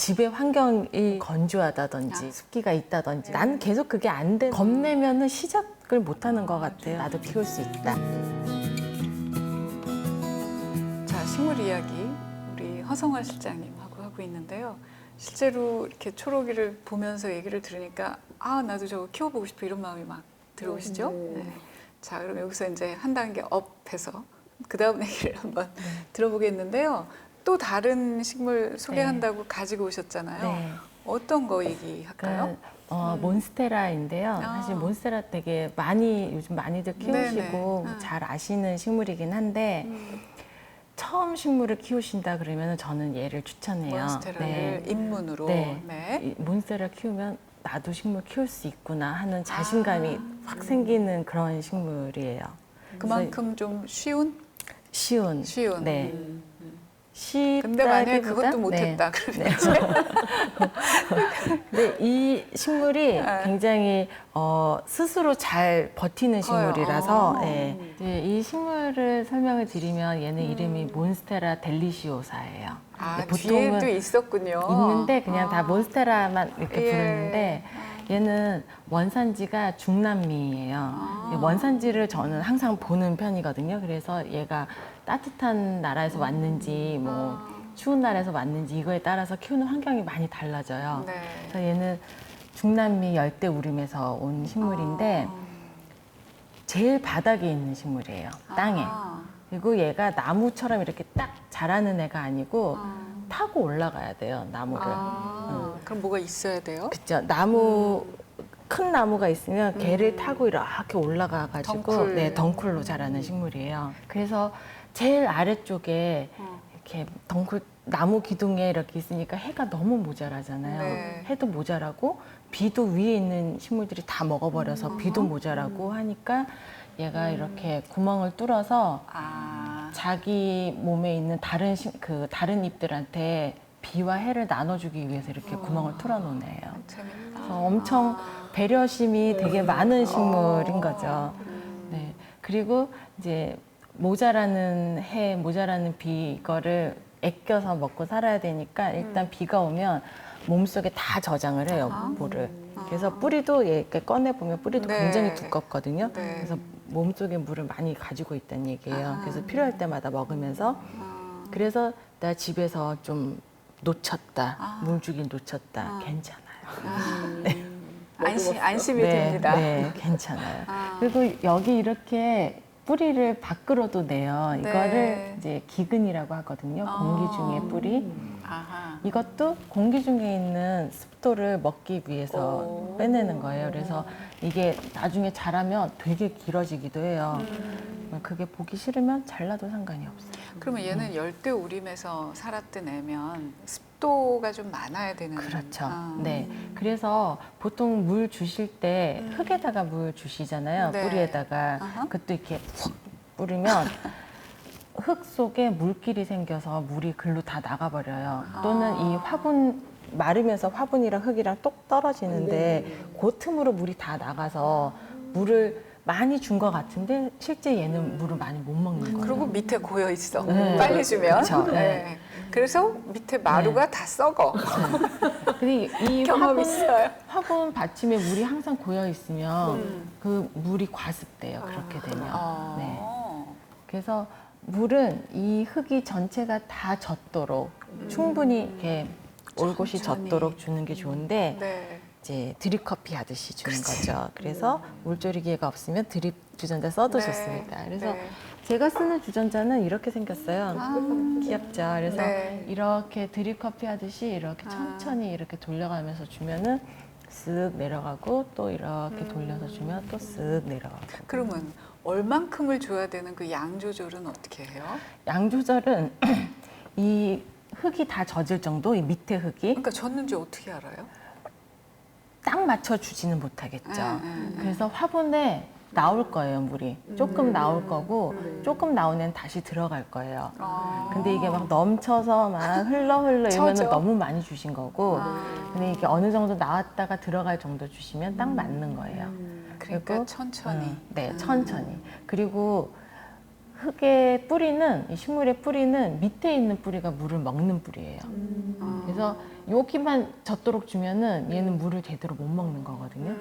집의 환경이 건조하다든지 습기가 있다든지 나는 계속 그게 안 돼. 겁내면은 시작을 못 하는 것 같아요. 나도 키울 수 있다. 자, 식물 이야기 우리 허성화 실장님하고 하고 있는데요. 실제로 이렇게 초록이를 보면서 얘기를 들으니까 아, 나도 저거 키워보고 싶어 이런 마음이 막 들어오시죠? 네. 자, 그럼 여기서 이제 한 단계 업해서 그 다음 얘기를 한번 들어보겠는데요. 또 다른 식물 소개한다고 가지고 오셨잖아요. 네. 어떤 거 얘기할까요? 몬스테라인데요. 사실 몬스테라 되게 요즘 많이들 키우시고 네네. 잘 아시는 식물이긴 한데 처음 식물을 키우신다 그러면 저는 얘를 추천해요. 몬스테라를 입문으로. 네. 네. 이 몬스테라 키우면 나도 식물 키울 수 있구나 하는 자신감이 확 생기는 그런 식물이에요. 그만큼 좀 쉬운? 쉬운. 네. 근데 만약에 쉽다기보다 그것도 못했다 그러면 근데 이 식물이 네. 굉장히 스스로 잘 버티는 커요. 식물이라서 이제 이 식물을 설명을 드리면 얘는 이름이 몬스테라 델리시오사예요. 아, 보통은 뒤에도 있었군요. 있는데 그냥 다 몬스테라만 이렇게 예. 부르는데 얘는 원산지가 중남미예요. 원산지를 저는 항상 보는 편이거든요. 그래서 얘가 따뜻한 나라에서 왔는지 뭐 추운 나라에서 왔는지 이거에 따라서 키우는 환경이 많이 달라져요. 네. 그래서 얘는 중남미 열대우림에서 온 식물인데 제일 바닥에 있는 식물이에요. 땅에. 그리고 얘가 나무처럼 이렇게 딱 자라는 애가 아니고 타고 올라가야 돼요, 나무를. 그럼 뭐가 있어야 돼요? 그죠. 큰 나무가 있으면 걔를 타고 이렇게 올라가가지고 덩쿨. 덩쿨로 자라는 식물이에요. 그래서 제일 아래쪽에 이렇게 나무 기둥에 이렇게 있으니까 해가 너무 모자라잖아요. 네. 해도 모자라고 비도 위에 있는 식물들이 다 먹어버려서 비도 모자라고 하니까 얘가 이렇게 구멍을 뚫어서 자기 몸에 있는 다른 잎들한테 비와 해를 나눠주기 위해서 이렇게 구멍을 뚫어놓은 애예요. 재밌다. 그래서 엄청 배려심이 되게 많은 식물인 거죠. 네. 그리고 이제 모자라는 비 이거를 아껴서 먹고 살아야 되니까 일단 비가 오면 몸속에 다 저장을 해요, 물을. 그래서 뿌리도 이렇게 꺼내보면 뿌리도 네. 굉장히 두껍거든요. 네. 그래서 몸속에 물을 많이 가지고 있다는 얘기예요. 그래서 필요할 때마다 먹으면서 그래서 나 집에서 좀 놓쳤다, 물 주긴 놓쳤다, 괜찮아요. 안심이 네, 됩니다. 네, 괜찮아요. 그리고 여기 이렇게 뿌리를 밖으로도 내요. 네. 이거를 이제 기근이라고 하거든요. 공기 중의 뿌리. 아하. 이것도 공기 중에 있는 습도를 먹기 위해서 빼내는 거예요. 그래서 이게 나중에 자라면 되게 길어지기도 해요. 그게 보기 싫으면 잘라도 상관이 없어요. 그러면 얘는 열대우림에서 살았던 애면 습도가 좀 많아야 되는. 그렇죠. 네. 그래서 보통 물 주실 때 흙에다가 물 주시잖아요. 네. 뿌리에다가. 그것도 이렇게 훅 뿌리면 흙 속에 물길이 생겨서 물이 글로 다 나가버려요. 또는 이 마르면서 화분이랑 흙이랑 똑 떨어지는데 그 틈으로 물이 다 나가서 물을 많이 준 것 같은데 실제 얘는 물을 많이 못 먹는 거예요. 그리고 밑에 고여 있어. 네. 빨리 주면. 그쵸. 네. 그래서 밑에 마루가 다 썩어. 근데 이 경험 있어요. 화분 받침에 물이 항상 고여 있으면 그 물이 과습돼요. 그렇게 되면. 네. 그래서 물은 이 흙이 전체가 다 젖도록 충분히 이렇게 올곧이 천천히. 젖도록 주는 게 좋은데 네. 이제 드립커피 하듯이 주는 거죠. 그래서 물조리기가 없으면 드립 주전자 써도 네. 좋습니다. 그래서 네. 제가 쓰는 주전자는 이렇게 생겼어요. 귀엽죠. 그래서 네. 이렇게 드립커피 하듯이 이렇게 천천히 이렇게 돌려가면서 주면은 쓱 내려가고 또 이렇게 돌려서 주면 또 쓱 내려가고. 그러면 얼만큼을 줘야 되는 그 양 조절은 어떻게 해요? 양 조절은 이 흙이 다 젖을 정도, 이 밑에 흙이 그러니까 졌는지 어떻게 알아요? 딱 맞춰 주지는 못하겠죠. 네. 그래서 화분에 나올 거예요, 물이. 조금 나올 거고, 조금 나온 애는 다시 들어갈 거예요. 근데 이게 막 넘쳐서 막 흘러 이러면 쳐져. 너무 많이 주신 거고, 근데 이게 어느 정도 나왔다가 들어갈 정도 주시면 딱 맞는 거예요. 그러니까 천천히. 네, 천천히. 그리고 흙의 뿌리는 이 식물의 뿌리는 밑에 있는 뿌리가 물을 먹는 뿌리예요. 그래서 여기만 젖도록 주면은 얘는 물을 제대로 못 먹는 거거든요.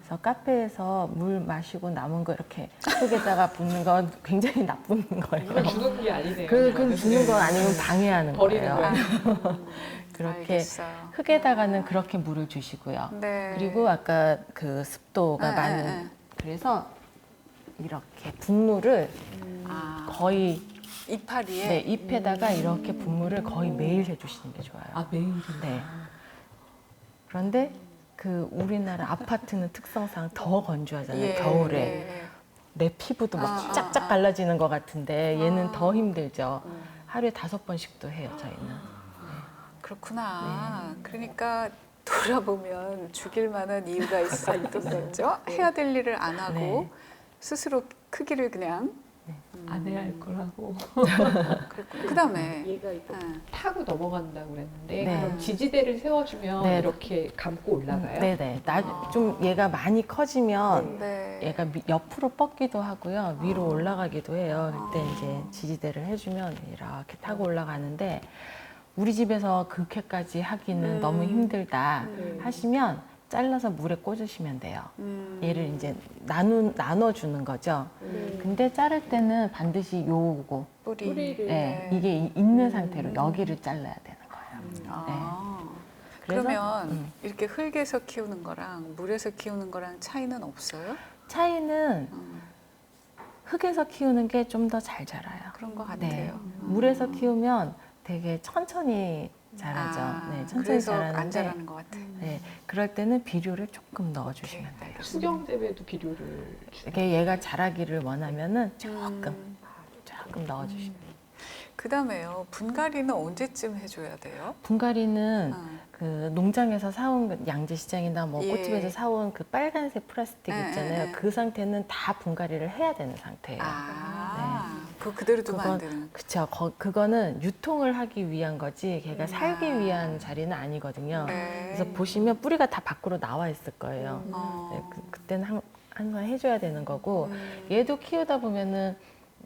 그래서 카페에서 물 마시고 남은 거 이렇게 흙에다가 붓는 건 굉장히 나쁜 거예요. 이걸 주는 게 아니네요. 그 주는 건 아니면 방해하는 버리는 거예요. 거예요. 그렇게 알겠어요. 흙에다가는 그렇게 물을 주시고요. 네. 그리고 아까 그 습도가 많은 그래서 이렇게 분무를 아, 거의 이파리에 네, 잎에다가 이렇게 분무를 거의 매일 해주시는 게 좋아요. 아 매일이나. 네. 그런데 그 우리나라 아파트는 특성상 더 건조하잖아요. 예, 겨울에 예. 내 피부도 막 아, 쫙쫙 아. 갈라지는 것 같은데 얘는 아. 더 힘들죠. 하루에 5번씩도 해요, 저희는. 그렇구나. 그러니까 돌아보면 죽일 만한 이유가 있었던 거죠. 해야 될 일을 안 하고 네. 스스로 크기를 그냥. 안 해야 할 거라고. 그다음에 얘가 이거 네. 타고 넘어간다고 그랬는데 네. 그럼 지지대를 세워주면 네. 이렇게 감고 올라가요? 네네. 좀 얘가 많이 커지면 네. 얘가 옆으로 뻗기도 하고요. 위로 올라가기도 해요. 그때 이제 지지대를 해주면 이렇게 타고 올라가는데 우리 집에서 그렇게까지 하기는 너무 힘들다 하시면 잘라서 물에 꽂으시면 돼요. 얘를 이제 나눠주는 거죠. 근데 자를 때는 반드시 요거, 뿌리를. 네, 이게 있는 상태로 여기를 잘라야 되는 거예요. 아. 그래서, 그러면 이렇게 흙에서 키우는 거랑 물에서 키우는 거랑 차이는 없어요? 차이는 흙에서 키우는 게 좀 더 잘 자라요. 그런 것 네. 같아요. 물에서 키우면 되게 천천히 자라죠. 아, 네, 천천히 그래서 안 자라는데 자라는 것 같아요. 네, 그럴 때는 비료를 조금 넣어주시면 오케이, 돼요. 수경 재배도 비료를 주는 이렇게 얘가 자라기를 원하면은 조금 음. 넣어주시면 돼요. 그다음에요. 분갈이는 언제쯤 해줘야 돼요? 분갈이는 어. 그 농장에서 사온 양재시장이나 뭐 예. 꽃집에서 사온 그 빨간색 플라스틱 예, 있잖아요. 예, 예. 그 상태는 다 분갈이를 해야 되는 상태예요. 그거 그대로 두면 안 그거- 되는. 그쵸. 그거는 유통을 하기 위한 거지 걔가 살기 아. 위한 자리는 아니거든요. 네. 그래서 보시면 뿌리가 다 밖으로 나와 있을 거예요. 어. 네, 그때는 항상 해줘야 되는 거고 얘도 키우다 보면은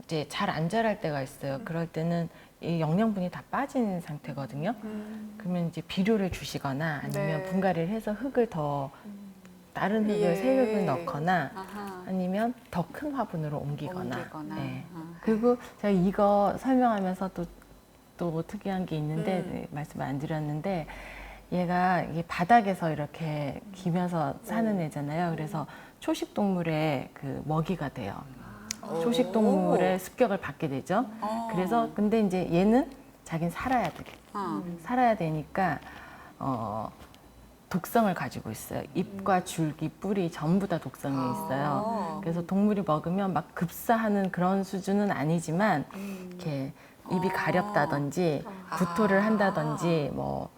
이제 잘 안 자랄 때가 있어요. 그럴 때는 이 영양분이 다 빠진 상태거든요. 그러면 이제 비료를 주시거나 아니면 네. 분갈이를 해서 흙을 더 다른 흙을 예. 새 흙을 넣거나 아하. 아니면 더 큰 화분으로 옮기거나. 옮기거나. 네. 아. 그리고 제가 이거 설명하면서 또 특이한 게 있는데 네, 말씀을 안 드렸는데 얘가 이게 바닥에서 이렇게 기면서 사는 애잖아요. 그래서 초식 동물의 그 먹이가 돼요. 초식 동물의 습격을 받게 되죠. 어. 그래서 근데 이제 얘는 자기는 살아야 돼. 살아야 되니까 독성을 가지고 있어요. 잎과 줄기, 뿌리 전부 다 독성이 있어요. 그래서 동물이 먹으면 막 급사하는 그런 수준은 아니지만 이렇게 입이 가렵다든지 구토를 한다든지 뭐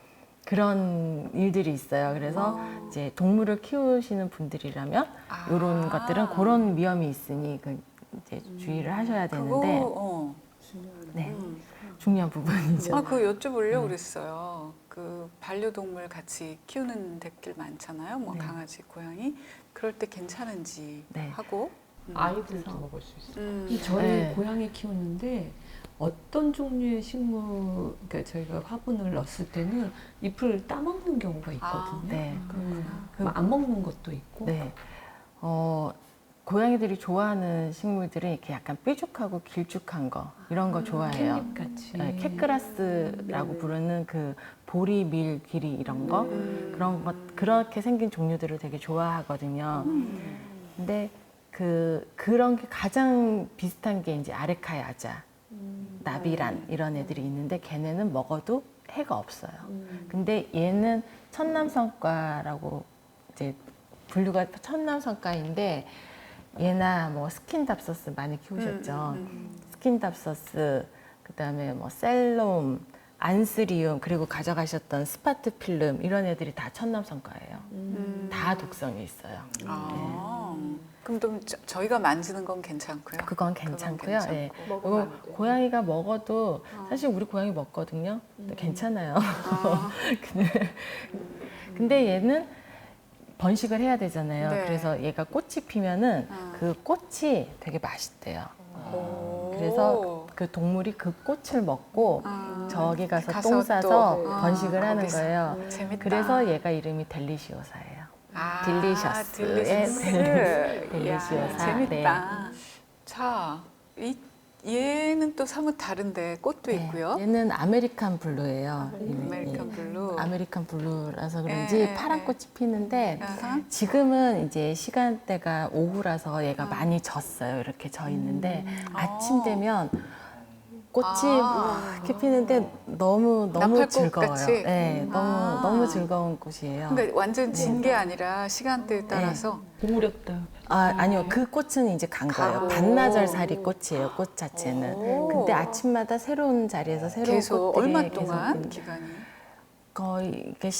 그런 일들이 있어요. 그래서 이제 동물을 키우시는 분들이라면 이런 것들은 그런 위험이 있으니 그 이제 주의를 하셔야 되는데 그거, 네, 중요한 부분이죠. 그거 여쭤보려고 그랬어요. 그 반려동물 같이 키우는 댁들 많잖아요. 뭐 네. 강아지, 고양이. 그럴 때 괜찮은지 네. 하고. 아이들도 먹을 수 있어요. 이 저희 네. 고양이 키우는데 어떤 종류의 식물, 그러니까 저희가 화분을 넣었을 때는 잎을 따먹는 경우가 있거든요. 네. 안 먹는 것도 있고. 네. 고양이들이 좋아하는 식물들은 이렇게 약간 뾰족하고 길쭉한 거 이런 거 좋아해요. 캣잎 같이. 네, 캣그라스라고 부르는 그 보리, 밀, 귀리 이런 거 그런 것 그렇게 생긴 종류들을 되게 좋아하거든요. 근데 그런 게 가장 비슷한 게 이제 아레카야자, 나비란 이런 애들이 있는데 걔네는 먹어도 해가 없어요. 근데 얘는 천남성과라고 이제 분류가 천남성과인데 얘나 뭐 스킨답서스 많이 키우셨죠. 스킨답서스 그다음에 뭐 셀롬, 안스리움 그리고 가져가셨던 스파트필름 이런 애들이 다 천남성과예요. 다 독성이 있어요. 그럼 좀 저희가 만지는 건 괜찮고요. 그건 괜찮고요. 괜찮고. 예. 먹으면 안 그리고 돼. 고양이가 먹어도 사실 우리 고양이 먹거든요. 괜찮아요. 근데 얘는 번식을 해야 되잖아요. 네. 그래서 얘가 꽃이 피면은 아. 그 꽃이 되게 맛있대요. 오. 그래서 그 동물이 그 꽃을 먹고 저기 가서 가서 똥 또, 싸서 아, 번식을 하는 거기서. 거예요. 재밌다. 그래서 얘가 이름이 델리시오사예요. 딜리셔스. 딜리셔스. 딜리시오사. 야, 재밌다. 자, 얘는 또 사뭇 다른데 꽃도 있고요. 얘는 아메리칸 블루예요. 아메리칸 블루. 아메리칸 블루라서 그런지 예, 파란 예. 꽃이 피는데 아하. 지금은 이제 시간대가 오후라서 얘가 많이 졌어요. 이렇게 져 있는데 아침 되면 꽃이 이렇게 피는데 너무 나팔꽃 즐거워요. 같이? 네, 아. 너무 즐거운 꽃이에요. 그러니까 완전 진 게 아니라 시간대에 따라서 고무렸다. 아니요, 그 꽃은 이제 간 거예요. 가고. 반나절살이 꽃이에요, 꽃 자체는. 오. 근데 아침마다 새로운 자리에서 새로운 계속 꽃들이 얼마 계속 동안 기간이 거의 이렇게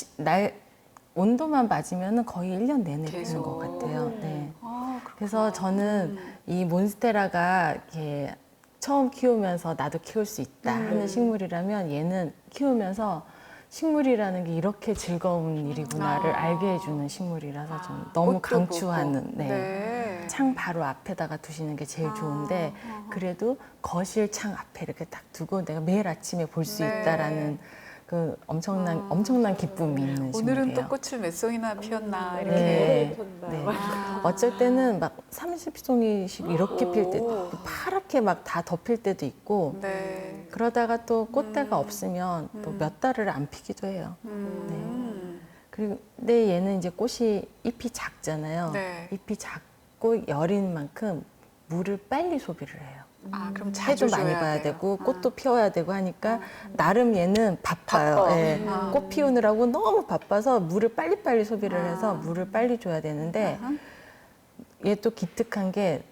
온도만 맞으면 거의 1년 내내 피는 계속. 것 같아요. 네. 그렇구나. 그래서 저는 이 몬스테라가 이렇게 처음 키우면서 나도 키울 수 있다 하는 식물이라면 얘는 키우면서 식물이라는 게 이렇게 즐거운 일이구나를 알게 해주는 식물이라서 좀 너무 꽃도 강추하는. 보고. 네. 네. 창 바로 앞에다가 두시는 게 제일 좋은데 그래도 거실 창 앞에 이렇게 딱 두고 내가 매일 아침에 볼 수 네. 있다라는 그 엄청난 기쁨이 있는 오늘은 식물이에요. 또 꽃을 몇 송이나 피웠나 이렇게. 네. 네. 아. 어쩔 때는 막 30송이씩 이렇게 필 때, 오. 파랗게 막 다 덮일 때도 있고, 네. 그러다가 또 꽃대가 없으면 또 몇 달을 안 피기도 해요. 그리고 근데 얘는 이제 꽃이 잎이 작잖아요. 네. 잎이 작고 여린 만큼 물을 빨리 소비를 해요. 그럼 해도 자주 많이 줘야 봐야 돼요. 되고 꽃도 피워야 되고 하니까 나름 얘는 바빠요. 바빠. 예. 꽃 피우느라고 너무 바빠서 물을 빨리빨리 소비를 해서 물을 빨리 줘야 되는데 얘 또 기특한 게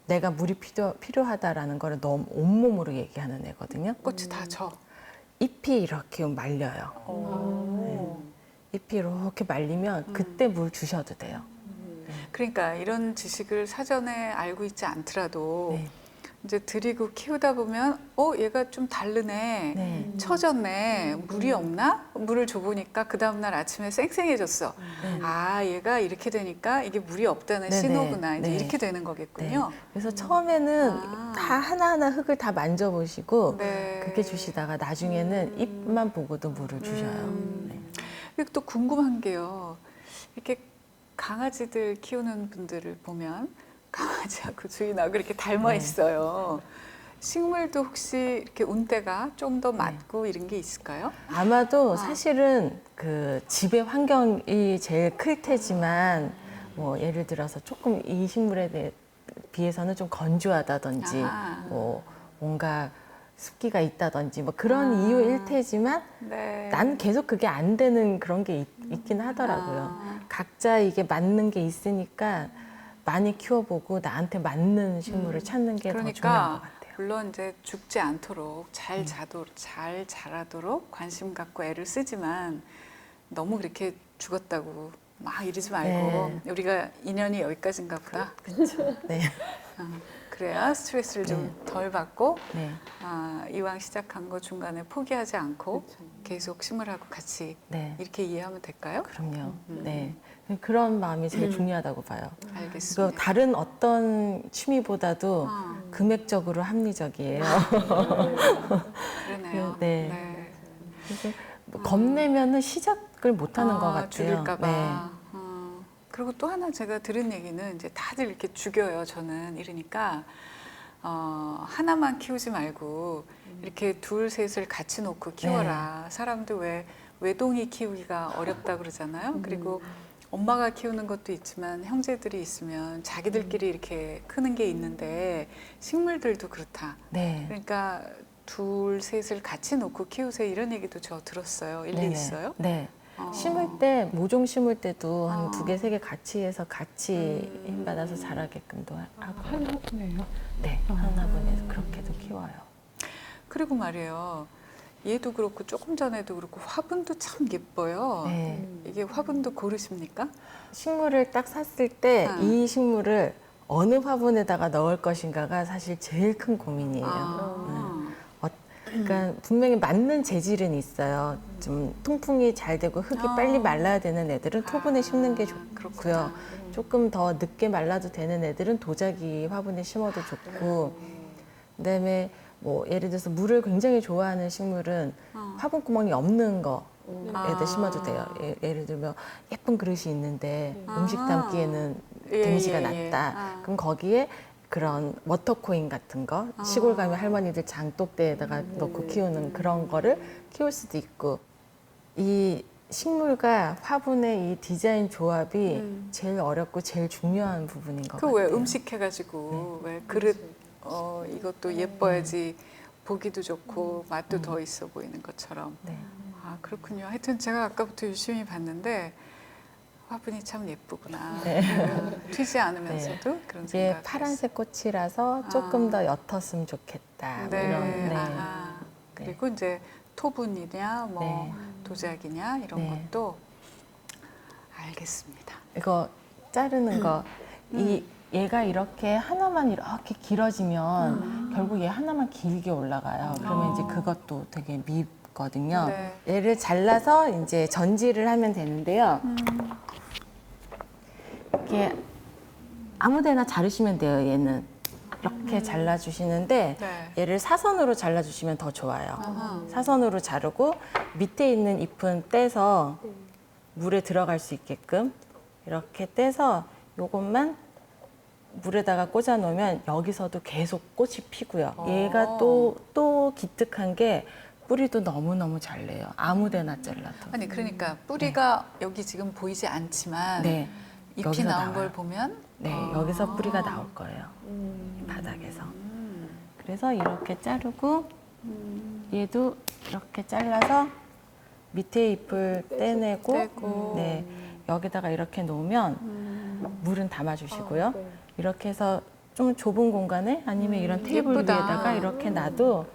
내가 물이 필요하다라는 거를 너무 온몸으로 얘기하는 애거든요. 꽃이 다 져. 잎이 이렇게 말려요. 잎이 이렇게 말리면 그때 물 주셔도 돼요. 그러니까 이런 지식을 사전에 알고 있지 않더라도 네. 이제 들이고 키우다 보면 얘가 좀 다르네. 네. 처졌네. 물이 없나? 물을 줘보니까 그 다음날 아침에 쌩쌩해졌어. 얘가 이렇게 되니까 이게 물이 없다는 네네. 신호구나. 이제 네. 이렇게 되는 네. 거겠군요. 그래서 처음에는 다 하나하나 흙을 다 만져보시고 네. 그렇게 주시다가 나중에는 잎만 보고도 물을 주셔요. 네. 그리고 또 궁금한 게요. 이렇게 강아지들 키우는 분들을 보면 강아지하고 주인하고 이렇게 닮아 있어요. 식물도 혹시 이렇게 운때가 좀 더 맞고 이런 게 있을까요? 아마도 사실은 그 집의 환경이 제일 클 테지만 뭐 예를 들어서 조금 이 식물에 비해서는 좀 건조하다든지 뭐 뭔가 습기가 있다든지 뭐 그런 이유일 테지만 네. 난 계속 그게 안 되는 그런 게 있긴 하더라고요. 각자 이게 맞는 게 있으니까 많이 키워보고 나한테 맞는 식물을 찾는 게 더 중요한 것 그러니까 같아요. 물론 이제 죽지 않도록 잘 자라도록 관심 갖고 애를 쓰지만 너무 그렇게 죽었다고 막 이러지 말고 우리가 인연이 여기까지인가 보다. 네. 그래야 스트레스를 좀 덜 받고 네. 이왕 시작한 거 중간에 포기하지 않고 계속 식물하고 같이 네. 이렇게 이해하면 될까요? 그럼요. 네. 그런 마음이 제일 중요하다고 봐요. 알겠습니다. 그 다른 어떤 취미보다도 금액적으로 합리적이에요. 그러네요. 네. 그래서 뭐 겁내면은 시작을 못 하는 것 같아요. 죽일까봐. 네. 그리고 또 하나 제가 들은 얘기는 이제 다들 이렇게 죽여요. 저는 이러니까 하나만 키우지 말고 이렇게 둘 셋을 같이 놓고 키워라. 사람들 왜 외동이 키우기가 어렵다 그러잖아요. 그리고 엄마가 키우는 것도 있지만 형제들이 있으면 자기들끼리 이렇게 크는 게 있는데 식물들도 그렇다. 네. 그러니까 둘 셋을 같이 놓고 키우세요. 이런 얘기도 저 들었어요. 일리 네네. 있어요? 네. 심을 때 모종 심을 때도 한 2개, 3개 같이 해서 같이 힘받아서 자라게끔도 하고 한 화분이에요. 네, 한 화분에서 그렇게도 키워요. 그리고 말이에요. 얘도 그렇고 조금 전에도 그렇고 화분도 참 예뻐요. 네. 이게 화분도 고르십니까? 식물을 딱 샀을 때 이 식물을 어느 화분에다가 넣을 것인가가 사실 제일 큰 고민이에요. 그러니까 분명히 맞는 재질은 있어요. 좀 통풍이 잘 되고 흙이 빨리 말라야 되는 애들은 토분에 심는 게 좋고요. 조금 더 늦게 말라도 되는 애들은 도자기 화분에 심어도 좋고 그다음에 뭐 예를 들어서 물을 굉장히 좋아하는 식물은 화분 구멍이 없는 거 애들 심어도 돼요. 예를 들면 예쁜 그릇이 있는데 음식 담기에는 데미지가 낮다. 그럼 거기에 그런 워터코인 같은 거 시골 가면 할머니들 장독대에다가 넣고 키우는 그런 거를 키울 수도 있고 이 식물과 화분의 이 디자인 조합이 제일 어렵고 제일 중요한 부분인 것 같아요. 그 왜 음식 해가지고 왜 그릇 이것도 예뻐야지 보기도 좋고 맛도 더 있어 보이는 것처럼. 네. 아 그렇군요. 하여튼 제가 아까부터 유심히 봤는데 화분이 참 예쁘구나. 튀지 않으면서도 그런 이게 생각. 파란색 꽃이라서 조금 더 옅었으면 좋겠다. 네. 이런. 네. 아하. 그리고 이제 토분이냐 뭐 네. 도자기냐 이런 네. 것도 알겠습니다. 이거 자르는 거, 얘가 이렇게 하나만 이렇게 길어지면 결국 얘 하나만 길게 올라가요. 그러면 이제 그것도 되게 밉거든요. 네. 얘를 잘라서 이제 전지를 하면 되는데요. 이렇게 아무데나 자르시면 돼요. 얘는 이렇게 잘라주시는데 네. 얘를 사선으로 잘라주시면 더 좋아요. 아하. 사선으로 자르고 밑에 있는 잎은 떼서 물에 들어갈 수 있게끔 이렇게 떼서 요것만 물에다가 꽂아 놓으면 여기서도 계속 꽃이 피고요. 얘가 또 기특한 게 뿌리도 너무너무 잘 내요. 아무 데나 잘라도. 아니 그러니까 뿌리가 여기 지금 보이지 않지만 네. 잎이 여기서 나온 나와요. 걸 보면 네, 여기서 뿌리가 나올 거예요. 바닥에서. 그래서 이렇게 자르고 얘도 이렇게 잘라서 밑에 잎을 떼내고 떼고. 네, 여기다가 이렇게 놓으면 물은 담아주시고요. 이렇게 해서 좀 좁은 공간에 아니면 이런 테이블 예쁘다. 위에다가 이렇게 놔도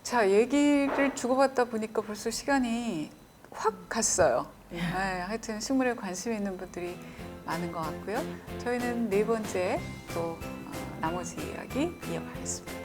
자 얘기를 주고받다 보니까 벌써 시간이 확 갔어요. 네, 하여튼 식물에 관심 있는 분들이 많은 것 같고요. 저희는 네 번째 또 나머지 이야기 이어가겠습니다.